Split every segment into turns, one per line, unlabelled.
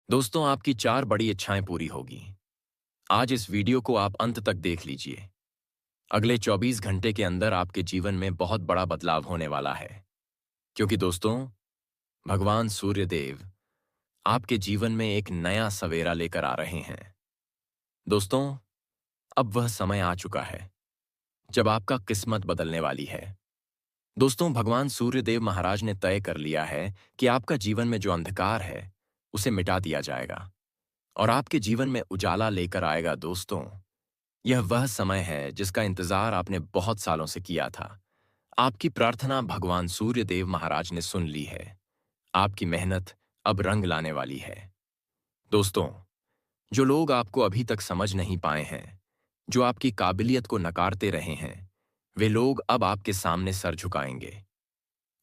दोस्तों, आपकी 4 बड़ी इच्छाएं पूरी होगी। आज इस वीडियो को आप अंत तक देख लीजिए। अगले 24 घंटे के अंदर आपके जीवन में बहुत बड़ा बदलाव होने वाला है। क्योंकि दोस्तों, भगवान सूर्य देव आपके जीवन में एक नया सवेरा लेकर आ रहे हैं। दोस्तों, अब वह समय आ चुका है जब आपका किस्मत बदलने वाली है। दोस्तों, भगवान सूर्य देव महाराज ने तय कर लिया है कि आपका जीवन में जो अंधकार है, उसे मिटा दिया जाएगा और आपके जीवन में उजाला लेकर आएगा। दोस्तों, यह वह समय है जिसका इंतजार आपने बहुत सालों से किया था। आपकी प्रार्थना भगवान सूर्य देव महाराज ने सुन ली है। आपकी मेहनत अब रंग लाने वाली है। दोस्तों, जो लोग आपको अभी तक समझ नहीं पाए हैं, जो आपकी काबिलियत को नकारते रहे हैं, वे लोग अब आपके सामने सर झुकाएंगे।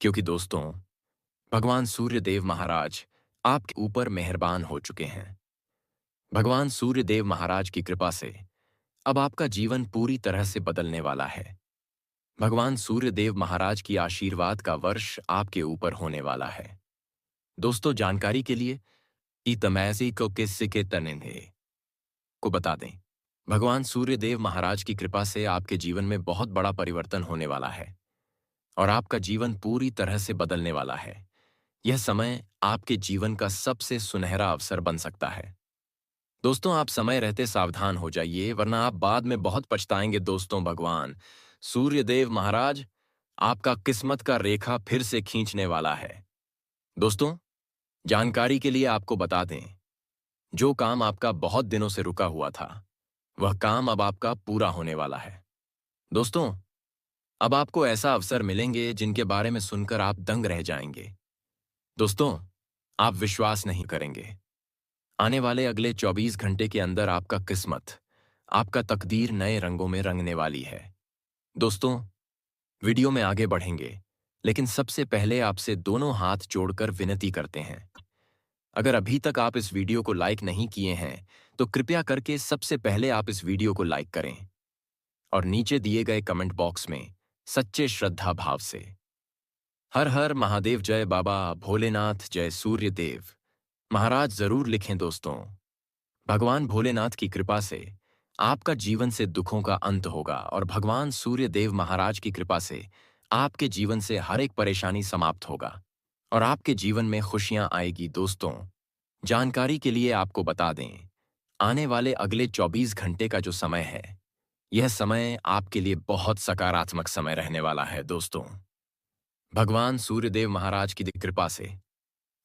क्योंकि दोस्तों, भगवान सूर्य देव महाराज आपके ऊपर मेहरबान हो चुके हैं। भगवान सूर्य देव महाराज की कृपा से अब आपका जीवन पूरी तरह से बदलने वाला है। भगवान सूर्य देव महाराज की आशीर्वाद का वर्ष आपके ऊपर होने वाला है। दोस्तों, जानकारी के लिए तमैसी को किस्से के तने को बता दें, भगवान सूर्य देव महाराज की कृपा से आपके जीवन में बहुत बड़ा परिवर्तन होने वाला है और आपका जीवन पूरी तरह से बदलने वाला है। यह समय आपके जीवन का सबसे सुनहरा अवसर बन सकता है। दोस्तों, आप समय रहते सावधान हो जाइए, वरना आप बाद में बहुत पछताएंगे। दोस्तों, भगवान सूर्यदेव महाराज आपका किस्मत का रेखा फिर से खींचने वाला है। दोस्तों, जानकारी के लिए आपको बता दें, जो काम आपका बहुत दिनों से रुका हुआ था, वह काम अब आपका पूरा होने वाला है। दोस्तों, अब आपको ऐसा अवसर मिलेंगे जिनके बारे में सुनकर आप दंग रह जाएंगे। दोस्तों, आप विश्वास नहीं करेंगे। आने वाले अगले 24 घंटे के अंदर आपका किस्मत, आपका तकदीर नए रंगों में रंगने वाली है। दोस्तों, वीडियो में आगे बढ़ेंगे, लेकिन सबसे पहले आपसे दोनों हाथ जोड़कर विनती करते हैं। अगर अभी तक आप इस वीडियो को लाइक नहीं किए हैं, तो कृपया करके सबसे पहले आप इस वीडियो को लाइक करें और नीचे दिए गए कमेंट बॉक्स में सच्चे श्रद्धा भाव से हर हर महादेव, जय बाबा भोलेनाथ, जय सूर्य देव महाराज जरूर लिखें। दोस्तों, भगवान भोलेनाथ की कृपा से आपका जीवन से दुखों का अंत होगा और भगवान सूर्य देव महाराज की कृपा से आपके जीवन से हर एक परेशानी समाप्त होगा और आपके जीवन में खुशियां आएगी। दोस्तों, जानकारी के लिए आपको बता दें, आने वाले अगले 24 घंटे का जो समय है, यह समय आपके लिए बहुत सकारात्मक समय रहने वाला है। दोस्तों, भगवान सूर्यदेव महाराज की कृपा से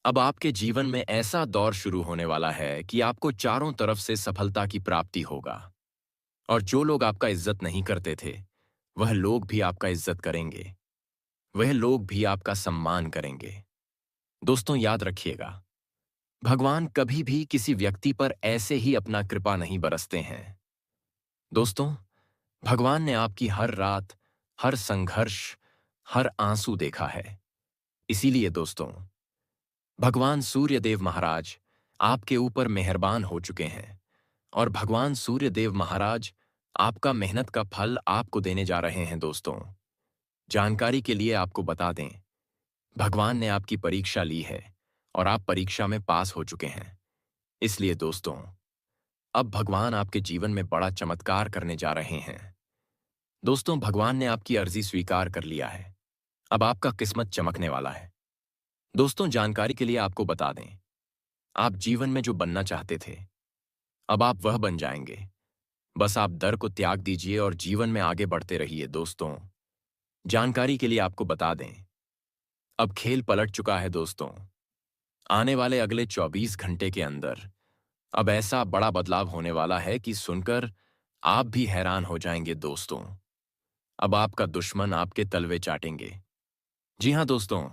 अब आपके जीवन में ऐसा दौर शुरू होने वाला है कि आपको चारों तरफ से सफलता की प्राप्ति होगा और जो लोग आपका इज्जत नहीं करते थे, वह लोग भी आपका इज्जत करेंगे। वह लोग भी आपका सम्मान करेंगे। दोस्तों, याद रखिएगा, भगवान कभी भी किसी व्यक्ति पर ऐसे ही अपना कृपा नहीं बरसते हैं। दोस्तों, भगवान ने आपकी हर रात, हर संघर्ष, हर आंसू देखा है। इसीलिए दोस्तों, भगवान सूर्यदेव महाराज आपके ऊपर मेहरबान हो चुके हैं और भगवान सूर्यदेव महाराज आपका मेहनत का फल आपको देने जा रहे हैं। दोस्तों, जानकारी के लिए आपको बता दें, भगवान ने आपकी परीक्षा ली है और आप परीक्षा में पास हो चुके हैं। इसलिए दोस्तों, अब भगवान आपके जीवन में बड़ा चमत्कार करने जा रहे हैं। दोस्तों, भगवान ने आपकी अर्जी स्वीकार कर लिया है। अब आपका किस्मत चमकने वाला है। दोस्तों, जानकारी के लिए आपको बता दें, आप जीवन में जो बनना चाहते थे, अब आप वह बन जाएंगे। बस आप डर को त्याग दीजिए और जीवन में आगे बढ़ते रहिए। दोस्तों, जानकारी के लिए आपको बता दें, अब खेल पलट चुका है। दोस्तों, आने वाले अगले 24 घंटे के अंदर अब ऐसा बड़ा बदलाव होने वाला है कि सुनकर आप भी हैरान हो जाएंगे। दोस्तों, अब आपका दुश्मन आपके तलवे चाटेंगे। जी हां दोस्तों,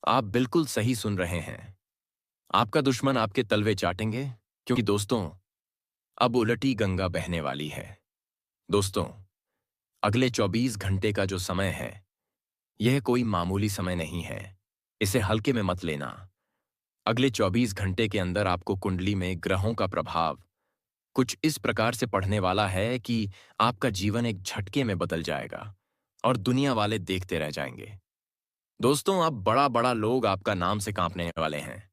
आप बिल्कुल सही सुन रहे हैं। आपका दुश्मन आपके तलवे चाटेंगे, क्योंकि दोस्तों, अब उलटी गंगा बहने वाली है। दोस्तों, अगले 24 घंटे का जो समय है, यह कोई मामूली समय नहीं है। इसे हल्के में मत लेना। अगले 24 घंटे के अंदर आपको कुंडली में ग्रहों का प्रभाव कुछ इस प्रकार से पड़ने वाला है कि आपका जीवन एक झटके में बदल जाएगा और दुनिया वाले देखते रह जाएंगे। दोस्तों, अब बड़ा बड़ा लोग आपका नाम से कांपने वाले हैं।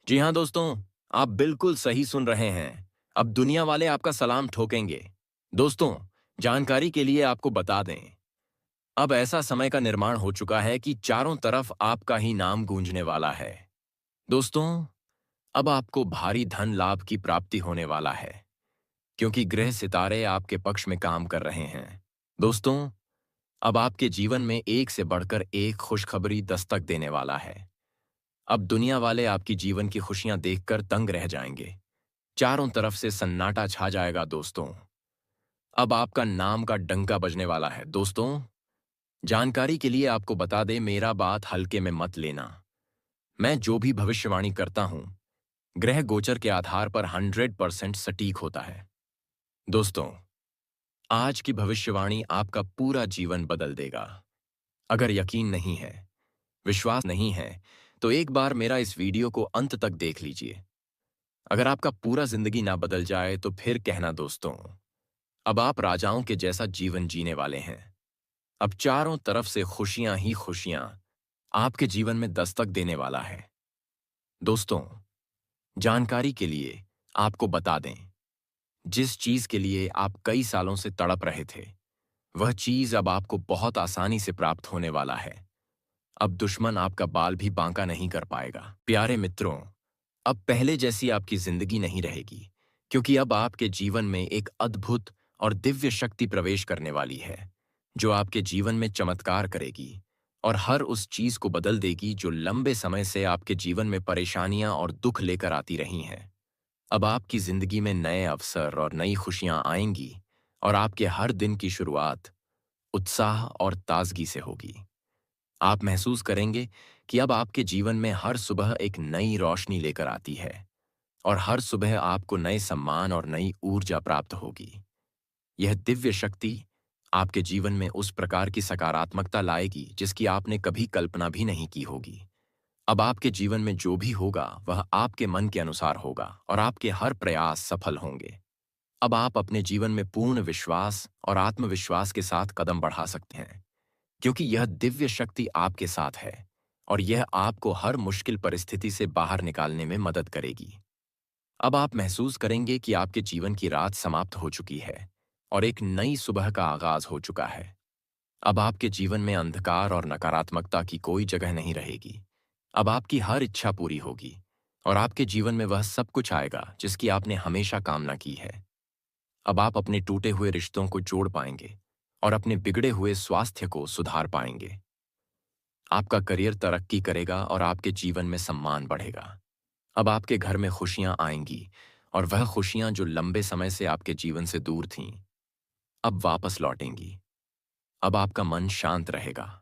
जी हां दोस्तों, आप बिल्कुल सही सुन रहे हैं। अब दुनिया वाले आपका सलाम ठोकेंगे। दोस्तों, जानकारी के लिए आपको बता दें, अब ऐसा समय का निर्माण हो चुका है कि चारों तरफ आपका ही नाम गूंजने वाला है। दोस्तों, अब आपको भारी धन लाभ की प्राप्ति होने वाला है, क्योंकि ग्रह सितारे आपके पक्ष में काम कर रहे हैं। दोस्तों, अब आपके जीवन में एक से बढ़कर एक खुशखबरी दस्तक देने वाला है। अब दुनिया वाले आपकी जीवन की खुशियां देखकर दंग रह जाएंगे। चारों तरफ से सन्नाटा छा जाएगा दोस्तों। अब आपका नाम का डंका बजने वाला है। दोस्तों, जानकारी के लिए आपको बता दें, मेरा बात हल्के में मत लेना। मैं जो भी भविष्यवाणी करता हूं, ग्रह गोचर के आधार पर 100% सटीक होता है। दोस्तों, आज की भविष्यवाणी आपका पूरा जीवन बदल देगा। अगर यकीन नहीं है, विश्वास नहीं है, तो एक बार मेरा इस वीडियो को अंत तक देख लीजिए। अगर आपका पूरा जिंदगी ना बदल जाए तो फिर कहना दोस्तों। अब आप राजाओं के जैसा जीवन जीने वाले हैं। अब चारों तरफ से खुशियां ही खुशियां आपके जीवन में दस्तक देने वाला है। दोस्तों, जानकारी के लिए आपको बता दें, जिस चीज के लिए आप कई सालों से तड़प रहे थे, वह चीज अब आपको बहुत आसानी से प्राप्त होने वाला है। अब दुश्मन आपका बाल भी बांका नहीं कर पाएगा। प्यारे मित्रों, अब पहले जैसी आपकी जिंदगी नहीं रहेगी, क्योंकि अब आपके जीवन में एक अद्भुत और दिव्य शक्ति प्रवेश करने वाली है, जो आपके जीवन में चमत्कार करेगी और हर उस चीज को बदल देगी जो लंबे समय से आपके जीवन में परेशानियां और दुख लेकर आती रही हैं। अब आपकी जिंदगी में नए अवसर और नई खुशियां आएंगी और आपके हर दिन की शुरुआत उत्साह और ताजगी से होगी। आप महसूस करेंगे कि अब आपके जीवन में हर सुबह एक नई रोशनी लेकर आती है और हर सुबह आपको नए सम्मान और नई ऊर्जा प्राप्त होगी। यह दिव्य शक्ति आपके जीवन में उस प्रकार की सकारात्मकता लाएगी जिसकी आपने कभी कल्पना भी नहीं की होगी। अब आपके जीवन में जो भी होगा वह आपके मन के अनुसार होगा और आपके हर प्रयास सफल होंगे। अब आप अपने जीवन में पूर्ण विश्वास और आत्मविश्वास के साथ कदम बढ़ा सकते हैं, क्योंकि यह दिव्य शक्ति आपके साथ है और यह आपको हर मुश्किल परिस्थिति से बाहर निकालने में मदद करेगी। अब आप महसूस करेंगे कि आपके जीवन की रात समाप्त हो चुकी है और एक नई सुबह का आगाज हो चुका है। अब आपके जीवन में अंधकार और नकारात्मकता की कोई जगह नहीं रहेगी। अब आपकी हर इच्छा पूरी होगी और आपके जीवन में वह सब कुछ आएगा जिसकी आपने हमेशा कामना की है। अब आप अपने टूटे हुए रिश्तों को जोड़ पाएंगे और अपने बिगड़े हुए स्वास्थ्य को सुधार पाएंगे। आपका करियर तरक्की करेगा और आपके जीवन में सम्मान बढ़ेगा। अब आपके घर में खुशियां आएंगी और वह खुशियां जो लंबे समय से आपके जीवन से दूर थीं, अब वापस लौटेंगी। अब आपका मन शांत रहेगा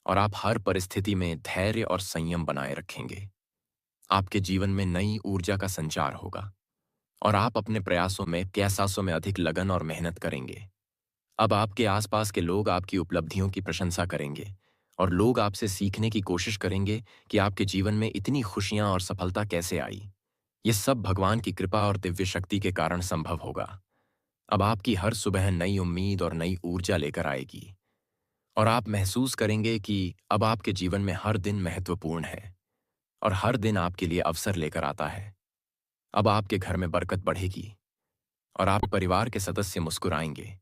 और आप हर परिस्थिति में धैर्य और संयम बनाए रखेंगे। आपके जीवन में नई ऊर्जा का संचार होगा और आप अपने प्रयासों में प्रयासों में अधिक लगन और मेहनत करेंगे। अब आपके आसपास के लोग आपकी उपलब्धियों की प्रशंसा करेंगे और लोग आपसे सीखने की कोशिश करेंगे कि आपके जीवन में इतनी खुशियां और सफलता कैसे आई। ये सब भगवान की कृपा और दिव्य शक्ति के कारण संभव होगा। अब आपकी हर सुबह नई उम्मीद और नई ऊर्जा लेकर आएगी और आप महसूस करेंगे कि अब आपके जीवन में हर दिन महत्वपूर्ण है और हर दिन आपके लिए अवसर लेकर आता है। अब आपके घर में बरकत बढ़ेगी और आप परिवार के सदस्य मुस्कुराएंगे।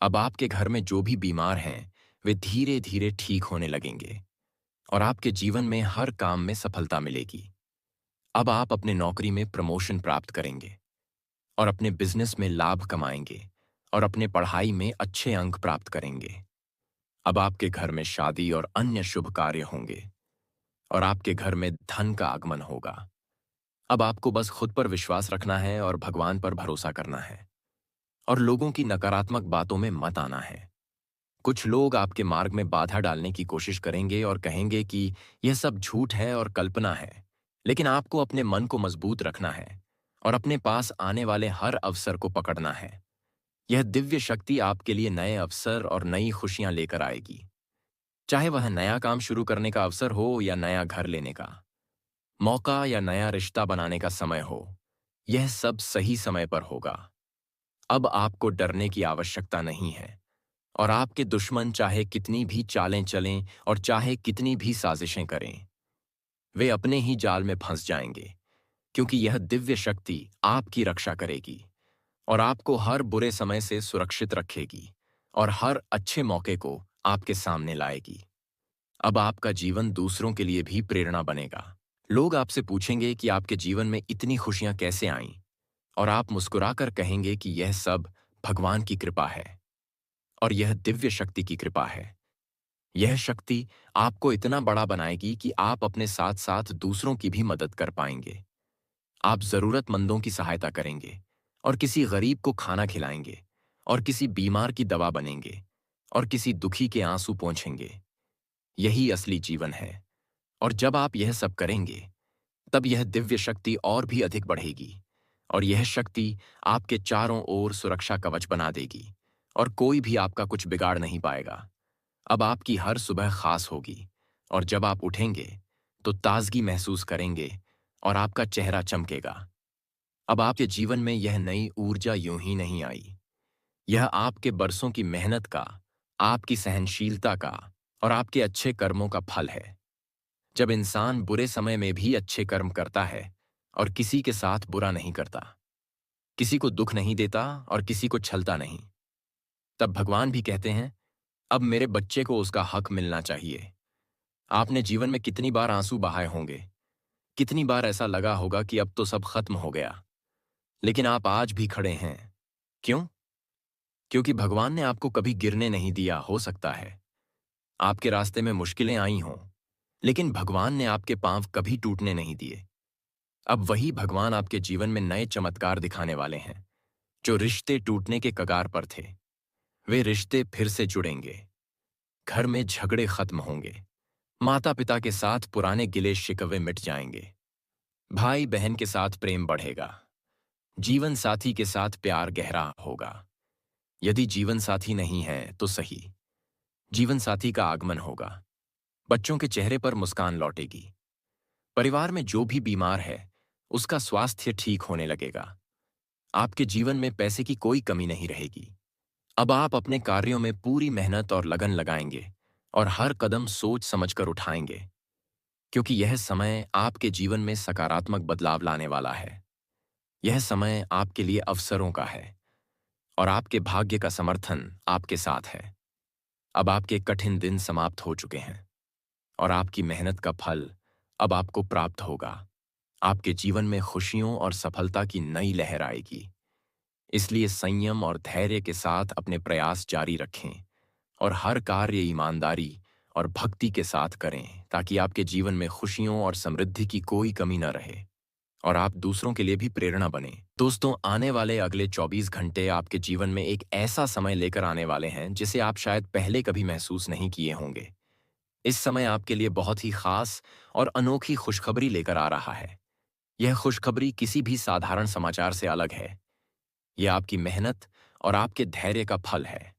अब आपके घर में जो भी बीमार हैं, वे धीरे धीरे ठीक होने लगेंगे और आपके जीवन में हर काम में सफलता मिलेगी। अब आप अपने नौकरी में प्रमोशन प्राप्त करेंगे और अपने बिजनेस में लाभ कमाएंगे और अपने पढ़ाई में अच्छे अंक प्राप्त करेंगे। अब आपके घर में शादी और अन्य शुभ कार्य होंगे और आपके घर में धन का आगमन होगा। अब आपको बस खुद पर विश्वास रखना है और भगवान पर भरोसा करना है और लोगों की नकारात्मक बातों में मत आना है। कुछ लोग आपके मार्ग में बाधा डालने की कोशिश करेंगे और कहेंगे कि यह सब झूठ है और कल्पना है, लेकिन आपको अपने मन को मजबूत रखना है और अपने पास आने वाले हर अवसर को पकड़ना है। यह दिव्य शक्ति आपके लिए नए अवसर और नई खुशियां लेकर आएगी, चाहे वह नया काम शुरू करने का अवसर हो या नया घर लेने का मौका या नया रिश्ता बनाने का समय हो। यह सब सही समय पर होगा। अब आपको डरने की आवश्यकता नहीं है और आपके दुश्मन चाहे कितनी भी चालें चलें और चाहे कितनी भी साजिशें करें, वे अपने ही जाल में फंस जाएंगे, क्योंकि यह दिव्य शक्ति आपकी रक्षा करेगी और आपको हर बुरे समय से सुरक्षित रखेगी और हर अच्छे मौके को आपके सामने लाएगी। अब आपका जीवन दूसरों के लिए भी प्रेरणा बनेगा। लोग आपसे पूछेंगे कि आपके जीवन में इतनी खुशियां कैसे आईं, और आप मुस्कुराकर कहेंगे कि यह सब भगवान की कृपा है और यह दिव्य शक्ति की कृपा है। यह शक्ति आपको इतना बड़ा बनाएगी कि आप अपने साथ साथ दूसरों की भी मदद कर पाएंगे। आप जरूरतमंदों की सहायता करेंगे और किसी गरीब को खाना खिलाएंगे और किसी बीमार की दवा बनेंगे और किसी दुखी के आंसू पोंछेंगे। यही असली जीवन है। और जब आप यह सब करेंगे, तब यह दिव्य शक्ति और भी अधिक बढ़ेगी और यह शक्ति आपके चारों ओर सुरक्षा कवच बना देगी और कोई भी आपका कुछ बिगाड़ नहीं पाएगा। अब आपकी हर सुबह खास होगी और जब आप उठेंगे तो ताजगी महसूस करेंगे और आपका चेहरा चमकेगा। अब आपके जीवन में यह नई ऊर्जा यूं ही नहीं आई। यह आपके बरसों की मेहनत का, आपकी सहनशीलता का और आपके अच्छे कर्मों का फल है। जब इंसान बुरे समय में भी अच्छे कर्म करता है और किसी के साथ बुरा नहीं करता, किसी को दुख नहीं देता और किसी को छलता नहीं, तब भगवान भी कहते हैं, अब मेरे बच्चे को उसका हक मिलना चाहिए। आपने जीवन में कितनी बार आंसू बहाए होंगे, कितनी बार ऐसा लगा होगा कि अब तो सब खत्म हो गया, लेकिन आप आज भी खड़े हैं। क्यों? क्योंकि भगवान ने आपको कभी गिरने नहीं दिया। हो सकता है आपके रास्ते में मुश्किलें आई हों, लेकिन भगवान ने आपके पांव कभी टूटने नहीं दिए। अब वही भगवान आपके जीवन में नए चमत्कार दिखाने वाले हैं। जो रिश्ते टूटने के कगार पर थे, वे रिश्ते फिर से जुड़ेंगे। घर में झगड़े खत्म होंगे, माता पिता के साथ पुराने गिले शिकवे मिट जाएंगे, भाई बहन के साथ प्रेम बढ़ेगा, जीवन साथी के साथ प्यार गहरा होगा। यदि जीवन साथी नहीं है तो सही, जीवन साथी का आगमन होगा। बच्चों के चेहरे पर मुस्कान लौटेगी। परिवार में जो भी बीमार है, उसका स्वास्थ्य ठीक होने लगेगा। आपके जीवन में पैसे की कोई कमी नहीं रहेगी। अब आप अपने कार्यों में पूरी मेहनत और लगन लगाएंगे और हर कदम सोच समझकर उठाएंगे, क्योंकि यह समय आपके जीवन में सकारात्मक बदलाव लाने वाला है। यह समय आपके लिए अवसरों का है और आपके भाग्य का समर्थन आपके साथ है। अब आपके कठिन दिन समाप्त हो चुके हैं और आपकी मेहनत का फल अब आपको प्राप्त होगा। आपके जीवन में खुशियों और सफलता की नई लहर आएगी। इसलिए संयम और धैर्य के साथ अपने प्रयास जारी रखें और हर कार्य ईमानदारी और भक्ति के साथ करें, ताकि आपके जीवन में खुशियों और समृद्धि की कोई कमी न रहे और आप दूसरों के लिए भी प्रेरणा बने। दोस्तों, आने वाले अगले 24 घंटे आपके जीवन में एक ऐसा समय लेकर आने वाले हैं जिसे आप शायद पहले कभी महसूस नहीं किए होंगे। इस समय आपके लिए बहुत ही खास और अनोखी खुशखबरी लेकर आ रहा है। यह खुशखबरी किसी भी साधारण समाचार से अलग है। यह आपकी मेहनत और आपके धैर्य का फल है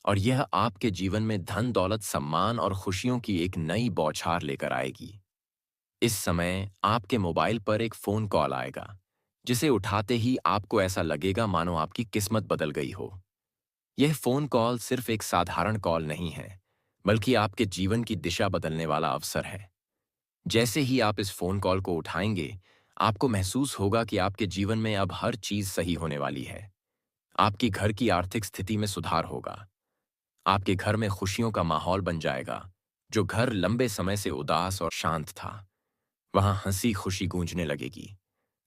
और यह आपके जीवन में धन दौलत सम्मान और खुशियों की एक नई बौछार लेकर आएगी। इस समय आपके मोबाइल पर एक फोन कॉल आएगा, जिसे उठाते ही आपको ऐसा लगेगा मानो आपकी किस्मत बदल गई हो। यह फोन कॉल सिर्फ एक साधारण कॉल नहीं है, बल्कि आपके जीवन की दिशा बदलने वाला अवसर है। जैसे ही आप इस फोन कॉल को उठाएंगे, आपको महसूस होगा कि आपके जीवन में अब हर चीज सही होने वाली है। आपकी घर की आर्थिक स्थिति में सुधार होगा। आपके घर में खुशियों का माहौल बन जाएगा। जो घर लंबे समय से उदास और शांत था, वहां हंसी खुशी गूंजने लगेगी।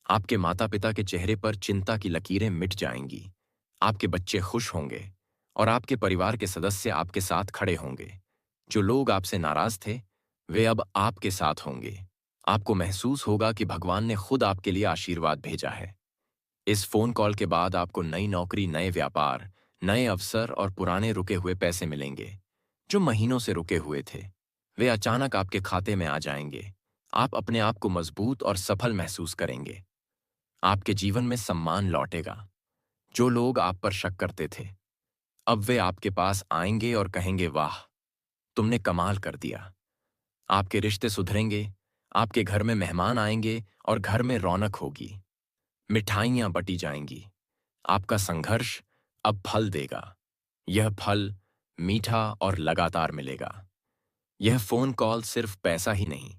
आपके माता पिता के चेहरे पर चिंता की लकीरें मिट जाएंगी। आपके बच्चे खुश होंगे और आपके परिवार के सदस्य आपके साथ खड़े होंगे। जो लोग आपसे नाराज थे, वे अब आपके साथ होंगे। आपको महसूस होगा कि भगवान ने खुद आपके लिए आशीर्वाद भेजा है। इस फोन कॉल के बाद आपको नई नौकरी, नए व्यापार, नए अवसर और पुराने रुके हुए पैसे मिलेंगे। जो महीनों से रुके हुए थे, वे अचानक आपके खाते में आ जाएंगे। आप अपने आप को मजबूत और सफल महसूस करेंगे। आपके जीवन में सम्मान लौटेगा। जो लोग आप पर शक करते थे, अब वे आपके पास आएंगे और कहेंगे, वाह, तुमने कमाल कर दिया। आपके रिश्ते सुधरेंगे, आपके घर में मेहमान आएंगे और घर में रौनक होगी। मिठाइयां बटी जाएंगी। आपका संघर्ष अब फल देगा। यह फल मीठा और लगातार मिलेगा। यह फोन कॉल सिर्फ पैसा ही नहीं,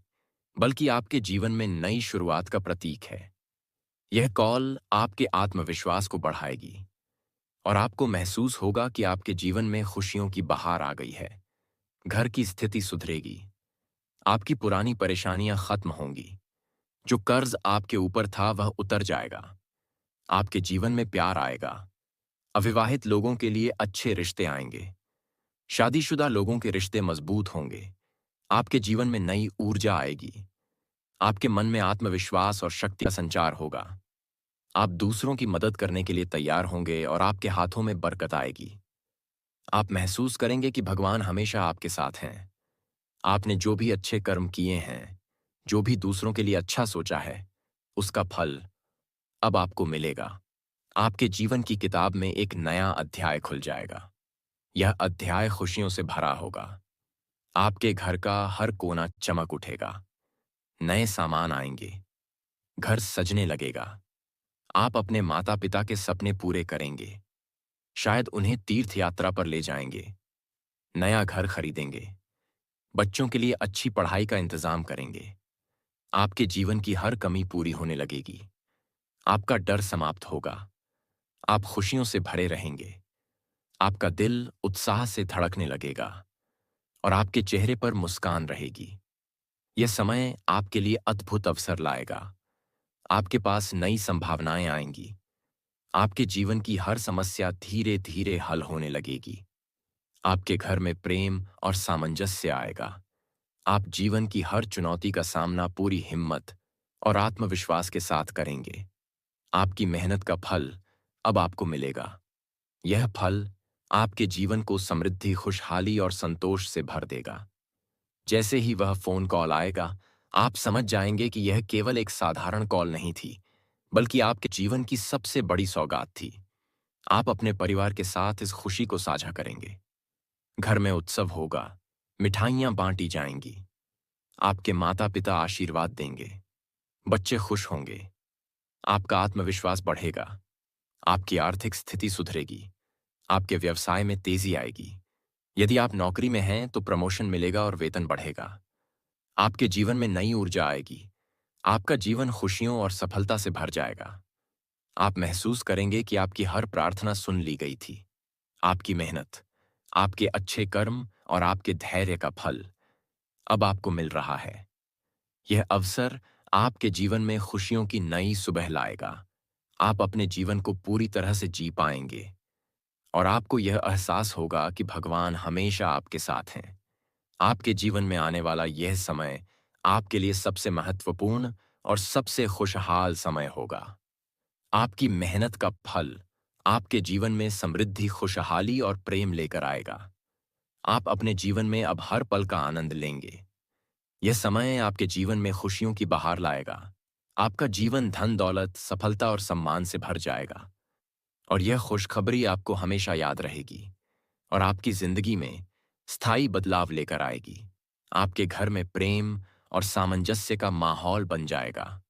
बल्कि आपके जीवन में नई शुरुआत का प्रतीक है। यह कॉल आपके आत्मविश्वास को बढ़ाएगी और आपको महसूस होगा कि आपके जीवन में खुशियों की बहार आ गई है। घर की स्थिति सुधरेगी, आपकी पुरानी परेशानियां खत्म होंगी, जो कर्ज आपके ऊपर था वह उतर जाएगा, आपके जीवन में प्यार आएगा, अविवाहित लोगों के लिए अच्छे रिश्ते आएंगे, शादीशुदा लोगों के रिश्ते मजबूत होंगे, आपके जीवन में नई ऊर्जा आएगी, आपके मन में आत्मविश्वास और शक्ति का संचार होगा। आप दूसरों की मदद करने के लिए तैयार होंगे और आपके हाथों में बरकत आएगी। आप महसूस करेंगे कि भगवान हमेशा आपके साथ हैं। आपने जो भी अच्छे कर्म किए हैं, जो भी दूसरों के लिए अच्छा सोचा है, उसका फल अब आपको मिलेगा। आपके जीवन की किताब में एक नया अध्याय खुल जाएगा। यह अध्याय खुशियों से भरा होगा। आपके घर का हर कोना चमक उठेगा। नए सामान आएंगे, घर सजने लगेगा। आप अपने माता पिता के सपने पूरे करेंगे। शायद उन्हें तीर्थ यात्रा पर ले जाएंगे, नया घर खरीदेंगे, बच्चों के लिए अच्छी पढ़ाई का इंतजाम करेंगे। आपके जीवन की हर कमी पूरी होने लगेगी। आपका डर समाप्त होगा। आप खुशियों से भरे रहेंगे। आपका दिल उत्साह से धड़कने लगेगा और आपके चेहरे पर मुस्कान रहेगी। यह समय आपके लिए अद्भुत अवसर लाएगा। आपके पास नई संभावनाएं आएंगी। आपके जीवन की हर समस्या धीरे धीरे हल होने लगेगी। आपके घर में प्रेम और सामंजस्य आएगा। आप जीवन की हर चुनौती का सामना पूरी हिम्मत और आत्मविश्वास के साथ करेंगे। आपकी मेहनत का फल अब आपको मिलेगा। यह फल आपके जीवन को समृद्धि, खुशहाली और संतोष से भर देगा। जैसे ही वह फोन कॉल आएगा, आप समझ जाएंगे कि यह केवल एक साधारण कॉल नहीं थी, बल्कि आपके जीवन की सबसे बड़ी सौगात थी। आप अपने परिवार के साथ इस खुशी को साझा करेंगे। घर में उत्सव होगा, मिठाइयां बांटी जाएंगी, आपके माता पिता आशीर्वाद देंगे, बच्चे खुश होंगे, आपका आत्मविश्वास बढ़ेगा, आपकी आर्थिक स्थिति सुधरेगी, आपके व्यवसाय में तेजी आएगी। यदि आप नौकरी में हैं तो प्रमोशन मिलेगा और वेतन बढ़ेगा। आपके जीवन में नई ऊर्जा आएगी। आपका जीवन खुशियों और सफलता से भर जाएगा। आप महसूस करेंगे कि आपकी हर प्रार्थना सुन ली गई थी। आपकी मेहनत, आपके अच्छे कर्म और आपके धैर्य का फल अब आपको मिल रहा है। यह अवसर आपके जीवन में खुशियों की नई सुबह लाएगा। आप अपने जीवन को पूरी तरह से जी पाएंगे और आपको यह एहसास होगा कि भगवान हमेशा आपके साथ हैं। आपके जीवन में आने वाला यह समय आपके लिए सबसे महत्वपूर्ण और सबसे खुशहाल समय होगा। आपकी मेहनत का फल आपके जीवन में समृद्धि, खुशहाली और प्रेम लेकर आएगा। आप अपने जीवन में अब हर पल का आनंद लेंगे। यह समय आपके जीवन में खुशियों की बहार लाएगा। आपका जीवन धन दौलत, सफलता और सम्मान से भर जाएगा और यह खुशखबरी आपको हमेशा याद रहेगी और आपकी जिंदगी में स्थायी बदलाव लेकर आएगी। आपके घर में प्रेम और सामंजस्य का माहौल बन जाएगा।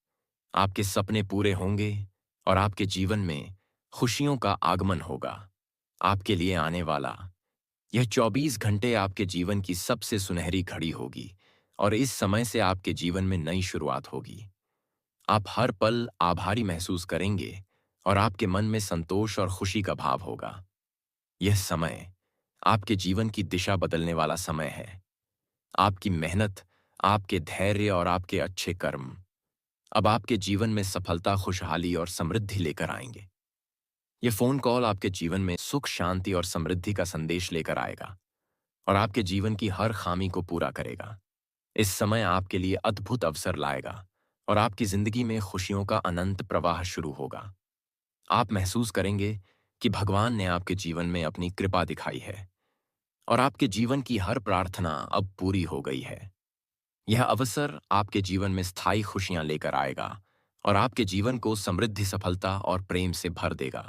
आपके सपने पूरे होंगे और आपके जीवन में खुशियों का आगमन होगा। आपके लिए आने वाला यह 24 घंटे आपके जीवन की सबसे सुनहरी घड़ी होगी और इस समय से आपके जीवन में नई शुरुआत होगी। आप हर पल आभारी महसूस करेंगे और आपके मन में संतोष और खुशी का भाव होगा। यह समय आपके जीवन की दिशा बदलने वाला समय है। आपकी मेहनत, आपके धैर्य और आपके अच्छे कर्म अब आपके जीवन में सफलता, खुशहाली और समृद्धि लेकर आएंगे। यह फोन कॉल आपके जीवन में सुख, शांति और समृद्धि का संदेश लेकर आएगा और आपके जीवन की हर खामी को पूरा करेगा। इस समय आपके लिए अद्भुत अवसर लाएगा और आपकी जिंदगी में खुशियों का अनंत प्रवाह शुरू होगा। आप महसूस करेंगे कि भगवान ने आपके जीवन में अपनी कृपा दिखाई है और आपके जीवन की हर प्रार्थना अब पूरी हो गई है। यह अवसर आपके जीवन में स्थायी खुशियां लेकर आएगा और आपके जीवन को समृद्धि, सफलता और प्रेम से भर देगा।